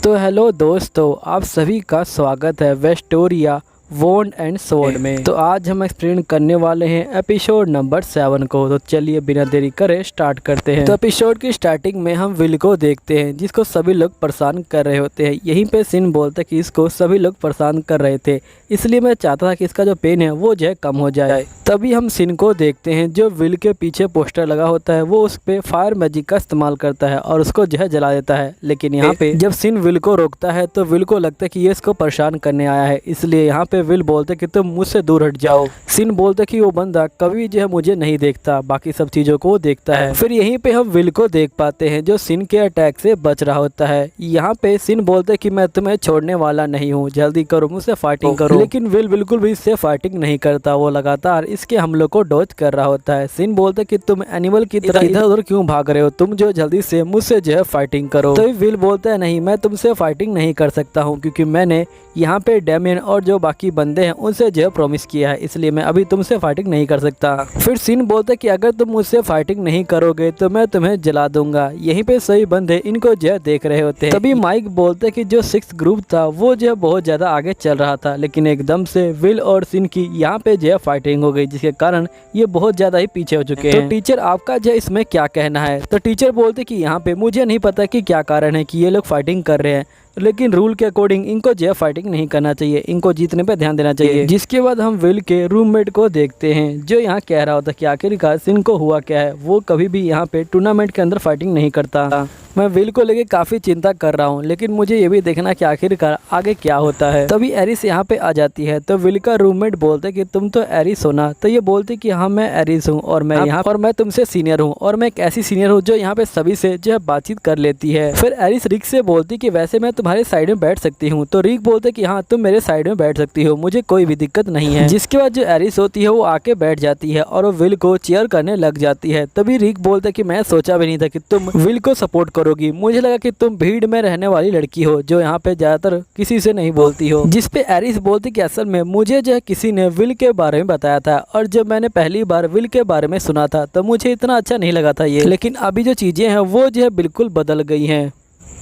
तो हेलो दोस्तों, आप सभी का स्वागत है वेस्टोरिया वॉन्ड एंड स्वॉर्ड में। तो आज हम एक्सप्लेन करने वाले हैं एपिसोड नंबर 7 को। तो चलिए बिना देरी करे स्टार्ट करते हैं। तो एपिसोड की स्टार्टिंग में हम विल को देखते हैं जिसको सभी लोग परेशान कर रहे होते हैं। यहीं पे सिन बोलता है कि इसको सभी लोग परेशान कर रहे थे, इसलिए मैं चाहता था कि इसका जो पेन है वो जो है कम हो जाए। तभी हम सिन को देखते हैं जो विल के पीछे पोस्टर लगा होता है, वो उस पे फायर मैजिक का इस्तेमाल करता है और उसको जो है जला देता है। लेकिन यहाँ पे जब सिन विल को रोकता है तो विल को लगता है कि ये इसको परेशान करने आया है, इसलिए यहाँ पे विल बोलते कि तुम मुझसे दूर हट जाओ। सिन बोलते कि वो बंदा कभी जो है मुझे नहीं देखता, बाकी सब चीजों को देखता है। फिर यहीं पे हम विल को देख पाते हैं जो सिन के अटैक से बच रहा होता है। यहाँ पे सिन बोलते कि मैं तुम्हें छोड़ने वाला नहीं हूँ, जल्दी करो, मुझसे फाइटिंग करो। लेकिन विल बिल्कुल भी इससे फाइटिंग नहीं करता, वो लगातार इसके हमलों को डॉज कर रहा होता है। सिन बोलते कि तुम एनिमल की तरह इधर उधर क्यों भाग रहे हो, तुम जो जल्दी से मुझसे जो है फाइटिंग करो। तो विल बोलता है नहीं, मैं तुमसे फाइटिंग नहीं कर सकता हूँ क्योंकि मैंने यहाँ पे डेमियन और जो बाकी बंदे हैं उनसे जो प्रॉमिस किया है, इसलिए मैं अभी तुमसे फाइटिंग नहीं कर सकता। फिर सिन बोलते कि अगर तुम मुझसे फाइटिंग नहीं करोगे तो मैं तुम्हें जला दूंगा। यहीं पे सही बंदे इनको जो देख रहे होते हैं। तभी माइक बोलते कि जो 6th ग्रुप था वो जो बहुत ज्यादा आगे चल रहा था, लेकिन एकदम से विल और सिन की यहाँ पे जो फाइटिंग हो गई, जिसके कारण ये बहुत ज्यादा ही पीछे हो चुके हैं। तो टीचर आपका जो इसमें क्या कहना है? तो टीचर बोलते कि यहाँ पे मुझे नहीं पता कि क्या कारण है कि ये लोग फाइटिंग कर रहे हैं, लेकिन रूल के अकॉर्डिंग इनको जो फाइटिंग नहीं करना चाहिए, इनको जीतने पे ध्यान देना चाहिए। जिसके बाद हम विल के रूममेट को देखते हैं जो यहाँ कह रहा होता कि आखिरकार सिन को हुआ क्या है, वो कभी भी यहाँ पे टूर्नामेंट के अंदर फाइटिंग नहीं करता। मैं विल को लेके काफी चिंता कर रहा हूँ, लेकिन मुझे ये भी देखना कि आखिरकार आगे क्या होता है। तभी एरिस यहाँ पे आ जाती है तो विल का रूममेट बोलते कि तुम तो एरिस हो ना? तो ये बोलती कि हाँ मैं एरिस हूँ और मैं यहाँ और मैं तुमसे सीनियर हूँ और मैं एक ऐसी सीनियर हूँ जो यहाँ पे सभी से जो है बातचीत कर लेती है। फिर एरिस रिक से बोलती कि वैसे मैं तुम्हारे साइड में बैठ सकती हूँ। तो रिक बोलते कि हाँ तुम मेरे साइड में बैठ सकती हो, मुझे कोई भी दिक्कत नहीं है। जिसके बाद जो एरिस होती है वो आके बैठ जाती है और वो विल को चीयर करने लग जाती है। तभी रिक बोलते कि मैं सोचा भी नहीं था कि तुम विल को सपोर्ट करोगी, मुझे लगा कि तुम भीड़ में रहने वाली लड़की हो जो यहाँ पे ज्यादातर किसी से नहीं बोलती हो। जिस पे एरिस बोलती कि असल में मुझे जो है किसी ने विल के बारे में बताया था और जब मैंने पहली बार विल के बारे में सुना था तो मुझे इतना अच्छा नहीं लगा था ये, लेकिन अभी जो चीजें हैं वो जो है बिल्कुल बदल गई हैं।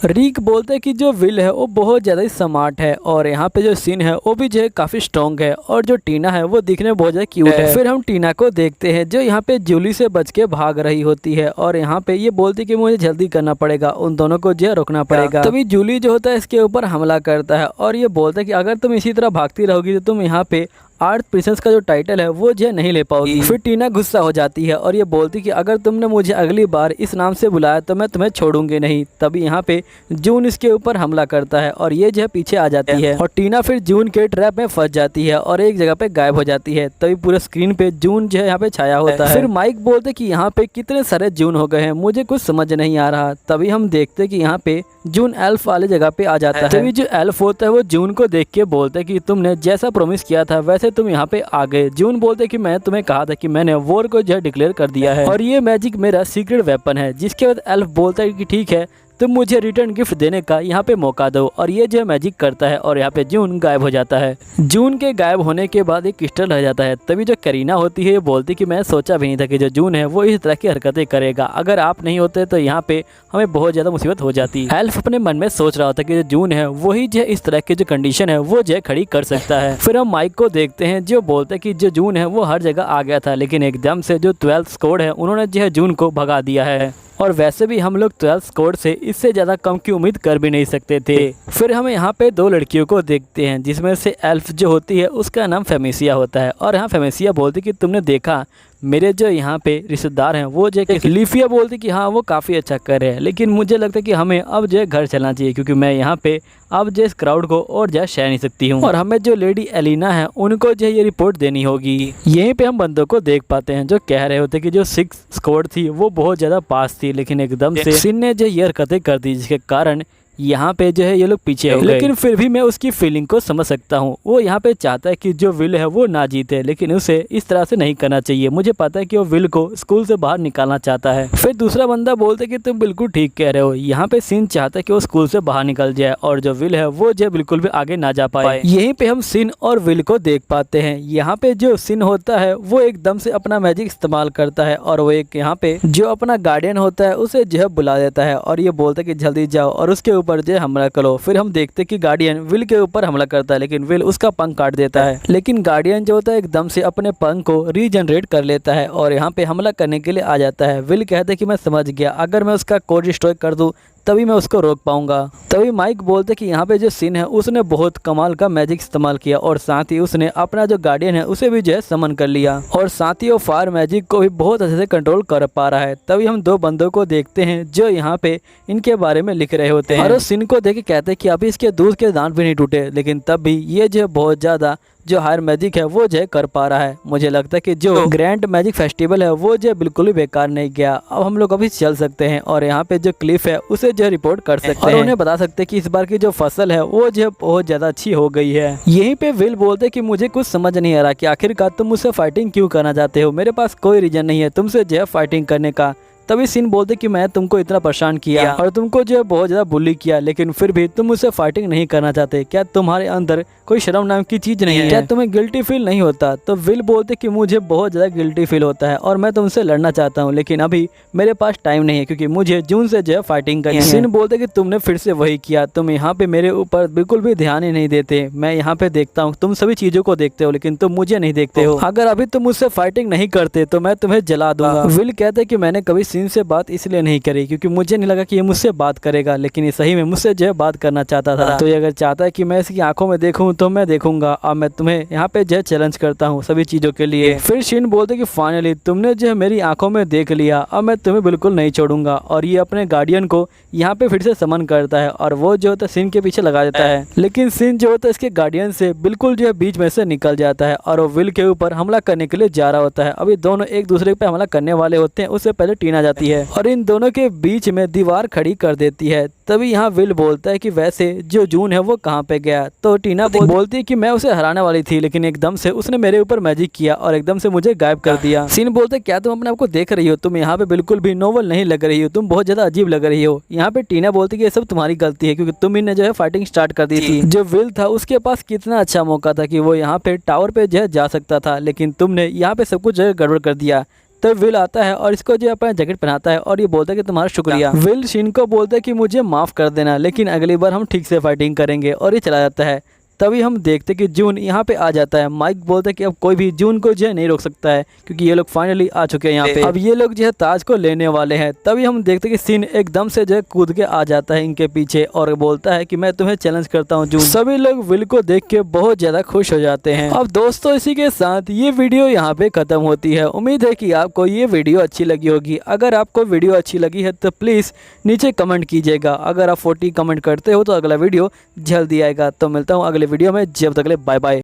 रिक बोलते हैं कि जो विल है वो बहुत ज़्यादा ही स्मार्ट है और यहाँ पे जो सिन है वो भी जो है काफ़ी स्ट्रॉन्ग है और जो टीना है वो दिखने में बहुत ज़्यादा क्यूट है। फिर हम टीना को देखते हैं जो यहाँ पे जूली से बच के भाग रही होती है और यहाँ पे ये बोलती कि मुझे जल्दी करना पड़ेगा, उन दोनों को जो है रोकना पड़ेगा। तभी जूली जो होता है इसके ऊपर हमला करता है और ये बोलता है कि अगर तुम इसी तरह भागती रहोगी तो तुम यहाँ पे आर्थ प्रिंसेस का जो टाइटल है वो जो नहीं ले पाओगी। फिर टीना गुस्सा हो जाती है और ये बोलती कि अगर तुमने मुझे अगली बार इस नाम से बुलाया तो मैं तुम्हें छोड़ूंगी नहीं। तभी यहाँ पे जून इसके ऊपर हमला करता है और ये जो है पीछे आ जाती है और टीना फिर जून के ट्रैप में फंस जाती है और एक जगह पे गायब हो जाती है। तभी पूरे स्क्रीन पे जून जो है यहाँ पे छाया होता है। फिर माइक बोलते कि यहाँ पे कितने सारे जून हो गए हैं, मुझे कुछ समझ नहीं आ रहा। तभी हम देखते कि यहाँ पे जून एल्फ वाले जगह पे आ जाता है। तभी जो एल्फ होता है वो जून को देख के बोलते कि तुमने जैसा प्रॉमिस किया था वैसे तुम यहाँ पे आ गए। जून बोलते कि मैं तुम्हें कहा था कि मैंने वॉर को जो डिक्लेयर कर दिया है और ये मैजिक मेरा सीक्रेट वेपन है। जिसके बाद एल्फ बोलता है कि ठीक है, तुम मुझे रिटर्न गिफ्ट देने का यहाँ पे मौका दो और ये जो मैजिक करता है और यहाँ पे जून गायब हो जाता है। जून के गायब होने के बाद एक क्रिस्टल रह जाता है। तभी जो करीना होती है ये बोलती कि मैं सोचा भी नहीं था कि जो जून है वो इस तरह की हरकतें करेगा, अगर आप नहीं होते तो यहाँ पे हमें बहुत ज्यादा मुसीबत हो जाती। एल्फ अपने मन में सोच रहा होता कि जो जून है वही जो इस तरह की जो कंडीशन है वो जो खड़ी कर सकता है। फिर हम माइक को देखते हैं जो बोलते कि जो जून है वो हर जगह आ गया था, लेकिन एकदम से जो 12th स्क्वाड है उन्होंने जो है जून को भगा दिया है और वैसे भी हम लोग 12th स्क्वाड से इससे ज़्यादा कम की उम्मीद कर भी नहीं सकते थे। फिर हम यहाँ पे 2 लड़कियों को देखते हैं जिसमें से एल्फ जो होती है उसका नाम फेमेसिया होता है और यहाँ फेमेसिया बोलती कि तुमने देखा मेरे जो यहाँ पे रिश्तेदार हैं वो जो लीफिया बोलती कि हाँ वो काफ़ी अच्छा कर रहे हैं, लेकिन मुझे लगता है कि हमें अब जो घर चलना चाहिए क्योंकि मैं यहाँ पे अब जो इस क्राउड को और जो सह नहीं सकती हूँ और हमें जो लेडी एलिना है उनको जो ये रिपोर्ट देनी होगी। यहीं पे हम बंदों को देख पाते हैं जो कह रहे होते कि जो 6th स्क्वाड थी वो बहुत ज़्यादा पास थी, लेकिन एकदम से सिन ने जो ये हरकतें कर दी जिसके कारण यहाँ पे जो है ये लोग पीछे हो गए। लेकिन फिर भी मैं उसकी फीलिंग को समझ सकता हूँ, वो यहाँ पे चाहता है कि जो विल है वो ना जीते, लेकिन उसे इस तरह से नहीं करना चाहिए। मुझे पता है कि वो विल को स्कूल से बाहर निकालना चाहता है। फिर दूसरा बंदा बोलते कि तुम बिल्कुल ठीक कह रहे हो, यहाँ पे सिन चाहता है कि वो स्कूल से बाहर निकल जाए और जो विल है वो जो बिल्कुल भी आगे ना जा पाए। यहीं पे हम सिन और विल को देख पाते हैं। यहाँ पे जो सिन होता है वो एकदम से अपना मैजिक इस्तेमाल करता है और वो एक यहाँ पे जो अपना गार्डियन होता है उसे जो है बुला देता है और ये बोलता है कि जल्दी जाओ और उसके ऊपर ऊपर जो हमला करो। फिर हम देखते कि गार्डियन विल के ऊपर हमला करता है, लेकिन विल उसका पंख काट देता है। लेकिन गार्डियन जो होता है एकदम से अपने पंख को रीजनरेट कर लेता है और यहाँ पे हमला करने के लिए आ जाता है। विल कहते कि मैं समझ गया, अगर मैं उसका कोड डिस्ट्रॉय कर दूं तभी मैं उसको रोक पाऊंगा। तभी माइक बोलते कि यहाँ पे जो सिन है उसने बहुत कमाल का मैजिक इस्तेमाल किया और साथ ही उसने अपना जो गार्डियन है उसे भी जो है समन कर लिया और साथ ही वो फायर मैजिक को भी बहुत अच्छे से कंट्रोल कर पा रहा है। तभी हम दो बंदों को देखते हैं जो यहाँ पे इनके बारे में लिख रहे होते हैं और उस सिन को देख के कहते हैं कि अभी इसके दूध के दांत भी नहीं टूटे, लेकिन तब भी ये जो बहुत ज़्यादा जो हायर मैजिक है वो जो कर पा रहा है। मुझे लगता है कि जो ग्रैंड मैजिक फेस्टिवल है वो जो बिल्कुल भी बेकार नहीं गया। अब हम लोग अभी चल सकते हैं और यहाँ पे जो क्लिफ है उसे जो रिपोर्ट कर सकते हैं और उन्हें बता सकते हैं कि इस बार की जो फसल है वो जो बहुत ज्यादा अच्छी हो गई है। यहीं पे विल बोलते कि मुझे कुछ समझ नहीं आ रहा कि आखिरकार तुम मुझसे फाइटिंग क्यों करना चाहते हो, मेरे पास कोई रीजन नहीं है तुमसे जो है फाइटिंग करने का। तभी सिन बोलते कि मैं तुमको इतना परेशान किया और तुमको जो है बहुत ज्यादा बुली किया, लेकिन फिर भी तुम मुझसे फाइटिंग नहीं करना चाहते। क्या तुम्हारे अंदर कोई शर्म नाम की चीज नहीं है? क्या तुम्हें गिल्टी फील नहीं होता? तो विल बोलते कि मुझे बहुत ज्यादा गिल्टी फील होता है और मैं तुमसे लड़ना चाहता हूँ, लेकिन अभी मेरे पास टाइम नहीं है क्योंकि मुझे जून से जो है फाइटिंग करनी है। सिन बोलते कि तुमने फिर से वही किया, तुम यहाँ पे मेरे ऊपर बिल्कुल भी ध्यान ही नहीं देते। मैं यहाँ पे देखता हूँ, तुम सभी चीजों को देखते हो लेकिन तुम मुझे नहीं देखते हो। अगर अभी तुम मुझसे फाइटिंग नहीं करते तो मैं तुम्हें जला दूंगा। विल कहते कि मैंने कभी सिन से बात इसलिए नहीं करी क्योंकि मुझे नहीं लगा कि ये मुझसे बात करेगा, लेकिन ये सही में मुझसे जो है बात करना चाहता था। तो ये अगर चाहता है कि मैं इसकी आंखों में देखूं तो मैं देखूंगा। अब मैं तुम्हें यहाँ पे जो है चैलेंज करता हूँ सभी चीजों के लिए। फिर शिन बोलते कि फाइनली तुमने जो है मेरी आंखों में देख लिया, अब मैं तुम्हें बिल्कुल नहीं छोड़ूंगा। और ये अपने गार्डियन को यहाँ पे फिर से समन करता है और वो जो होता है सिन के पीछे लगा देता है, लेकिन सिन जो होता है इसके गार्डियन से बिल्कुल जो है बीच में से निकल जाता है और वो विल के ऊपर हमला करने के लिए जा रहा होता है। अभी दोनों एक दूसरे पे हमला करने वाले होते हैं, उससे पहले टीना जाती है और इन दोनों के बीच में दीवार खड़ी कर देती है। तभी यहाँ विल बोलता है कि वैसे जो जून है वो कहाँ पे गया? तो टीना बोलती है कि मैं उसे हराने वाली थी, लेकिन एकदम से उसने मेरे ऊपर मैजिक किया और एकदम से मुझे गायब कर दिया। सिन बोलते क्या तुम अपने आप को देख रही हो? तुम यहाँ पे बिल्कुल भी नोबल नहीं लग रही हो, तुम बहुत ज्यादा अजीब लग रही हो। यहाँ पे टीना बोलती कि ये सब तुम्हारी गलती है क्योंकि तुम ही ने जो है फाइटिंग स्टार्ट कर दी थी। जो विल था उसके पास कितना अच्छा मौका था कि वो यहाँ पे टावर पे जो है जा सकता था, लेकिन तुमने यहाँ पे सब कुछ जो है गड़बड़ कर दिया। तो विल आता है और इसको जो अपना जैकेट पहनाता है और ये बोलता है कि तुम्हारा शुक्रिया। विल शिन को बोलता है कि मुझे माफ कर देना, लेकिन अगली बार हम ठीक से फाइटिंग करेंगे और ये चला जाता है। तभी हम देखते कि जून यहाँ पे आ जाता है। माइक बोलता है कि अब कोई भी जून को जो है नहीं रोक सकता है क्योंकि ये लोग फाइनली आ चुके हैं यहाँ पे। अब ये लोग जो है ताज को लेने वाले हैं। तभी हम देखते कि सिन एकदम से जो है कूद के आ जाता है इनके पीछे और बोलता है कि मैं तुम्हें चैलेंज करता हूँ जून। सभी लोग विल को देख के बहुत ज्यादा खुश हो जाते हैं। अब दोस्तों इसी के साथ ये वीडियो यहाँ पे खत्म होती है। उम्मीद है कि आपको ये वीडियो अच्छी लगी होगी। अगर आपको वीडियो अच्छी लगी है तो प्लीज नीचे कमेंट कीजिएगा। अगर आप 40 कमेंट करते हो तो अगला वीडियो जल्दी आएगा। तो मिलता हूँ अगले वीडियो में, जब तक के लिए बाय बाय।